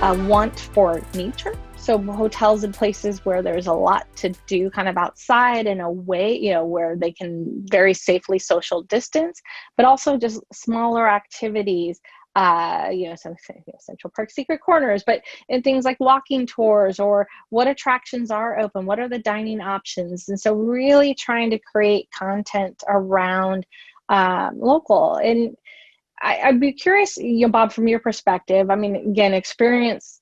want for nature. So hotels in places where there's a lot to do kind of outside in a way, where they can very safely social distance, but also just smaller activities, some Central Park secret corners, but in things like walking tours or what attractions are open, what are the dining options. And so really trying to create content around local. And I'd be curious, Bob, from your perspective. I mean, again, experience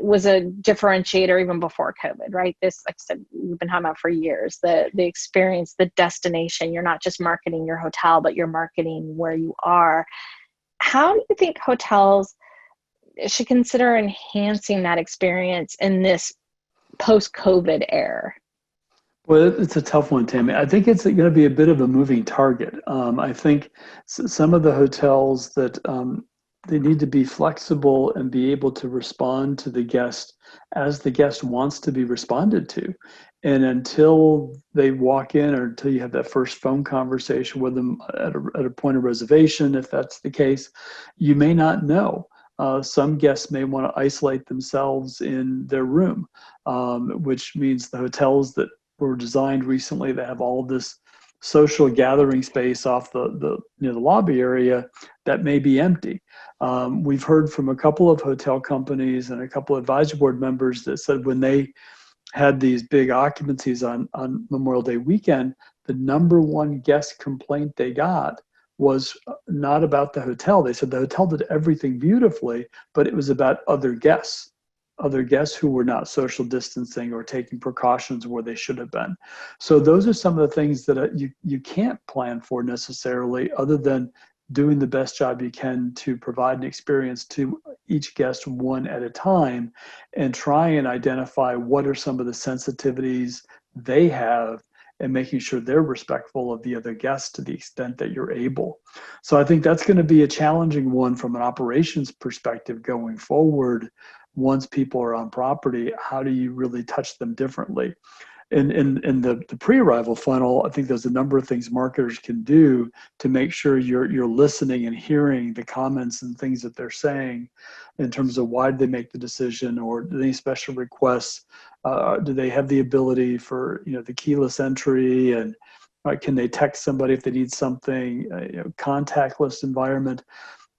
was a differentiator even before COVID, right? This, like I said, we've been talking about for years, the experience, the destination. You're not just marketing your hotel, but you're marketing where you are. How do you think hotels should consider enhancing that experience in this post-COVID era? Well, it's a tough one, Tammy. I think it's going to be a bit of a moving target. I think some of the hotels that they need to be flexible and be able to respond to the guest as the guest wants to be responded to. And until they walk in, or until you have that first phone conversation with them at a point of reservation, if that's the case, you may not know. Some guests may want to isolate themselves in their room, which means the hotels that were designed recently that have all of this social gathering space off the near the lobby area that may be empty. We've heard from a couple of hotel companies and a couple of advisory board members that said when they had these big occupancies on Memorial Day weekend, the number one guest complaint they got was not about the hotel. They said the hotel did everything beautifully, but it was about other guests who were not social distancing or taking precautions where they should have been. So those are some of the things that you can't plan for necessarily, other than doing the best job you can to provide an experience to each guest one at a time, and try and identify what are some of the sensitivities they have, and making sure they're respectful of the other guests to the extent that you're able. So I think that's going to be a challenging one from an operations perspective going forward. Once people are on property, how do you really touch them differently? In the pre-arrival funnel, I think there's a number of things marketers can do to make sure you're listening and hearing the comments and things that they're saying in terms of why did they make the decision, or any special requests. Do they have the ability for the keyless entry, and can they text somebody if they need something, contactless environment.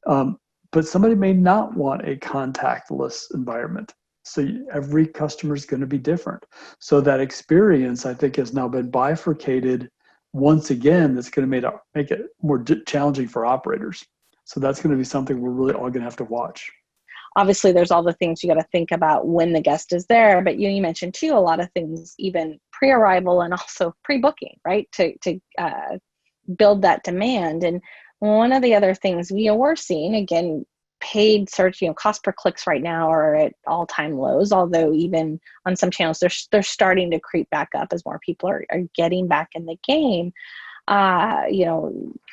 But somebody may not want a contactless environment. So every customer is going to be different. So that experience, I think, has now been bifurcated once again. That's going to make it more challenging for operators. So that's going to be something we're really all going to have to watch. Obviously, there's all the things you got to think about when the guest is there, but you mentioned too a lot of things, even pre-arrival and also pre-booking, right? To build that demand. And one of the other things we're seeing, again, paid search, cost per clicks right now are at all-time lows, although even on some channels they're starting to creep back up as more people are getting back in the game.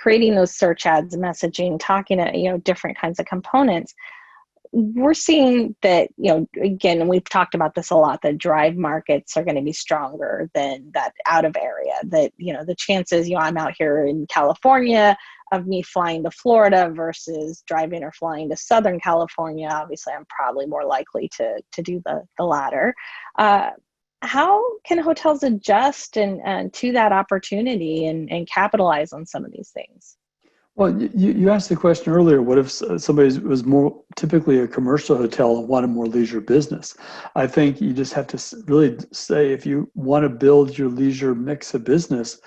Creating those search ads, messaging, talking to different kinds of components. We're seeing that, again, and we've talked about this a lot, that drive markets are going to be stronger than that out of area. That, the chances, I'm out here in California, of me flying to Florida versus driving or flying to Southern California, obviously I'm probably more likely to do the latter. How can hotels adjust and to that opportunity and capitalize on some of these things? Well, you asked the question earlier, what if somebody was more typically a commercial hotel and wanted more leisure business? I think you just have to really say, if you want to build your leisure mix of business,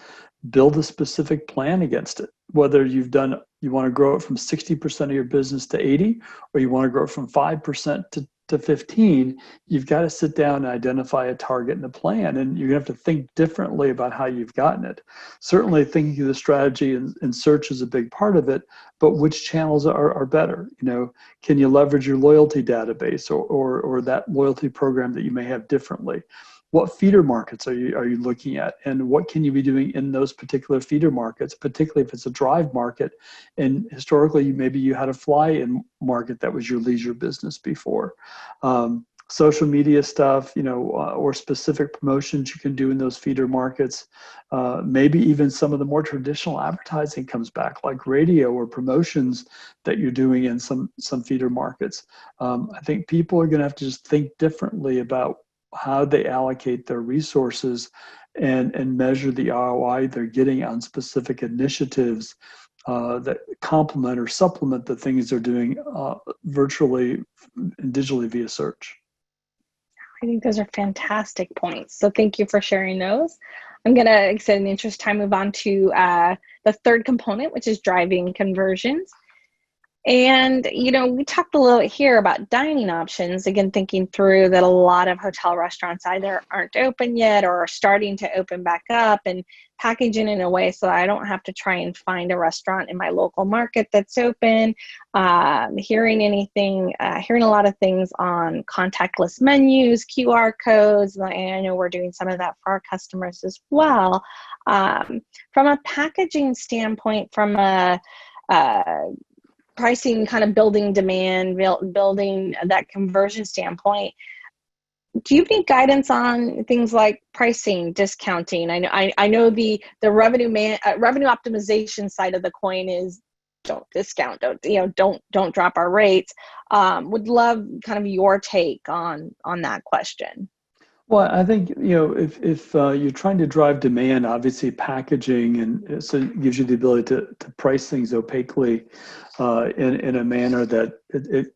build a specific plan against it. Whether you want to grow it from 60% of your business to 80, or you want to grow it from 5% to 15, you've got to sit down and identify a target and a plan, and you're going to have to think differently about how you've gotten it. Certainly thinking of the strategy and search is a big part of it, but which channels are better? Can you leverage your loyalty database or that loyalty program that you may have differently? What feeder markets are you looking at, and what can you be doing in those particular feeder markets, particularly if it's a drive market? And historically, maybe you had a fly-in market that was your leisure business before. social media stuff, or specific promotions you can do in those feeder markets. Maybe even some of the more traditional advertising comes back, like radio or promotions that you're doing in some feeder markets. I think people are going to have to just think differently about how they allocate their resources and measure the ROI they're getting on specific initiatives that complement or supplement the things they're doing virtually and digitally via search. I think those are fantastic points. So thank you for sharing those. I'm going to, in the interest of time, move on to the third component, which is driving conversions. And, we talked a little bit here about dining options, again, thinking through that a lot of hotel restaurants either aren't open yet or are starting to open back up, and packaging in a way so that I don't have to try and find a restaurant in my local market that's open. Hearing a lot of things on contactless menus, QR codes. And I know we're doing some of that for our customers as well. From a packaging standpoint, from a pricing, kind of building demand, building that conversion standpoint, do you have any guidance on things like pricing, discounting? I know the revenue optimization side of the coin is don't discount, don't drop our rates. Would love kind of your take on that question. Well, I think, if you're trying to drive demand, obviously packaging and so it gives you the ability to price things opaquely in a manner that it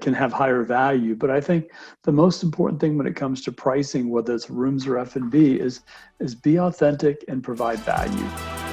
can have higher value. But I think the most important thing when it comes to pricing, whether it's rooms or F&B, is be authentic and provide value.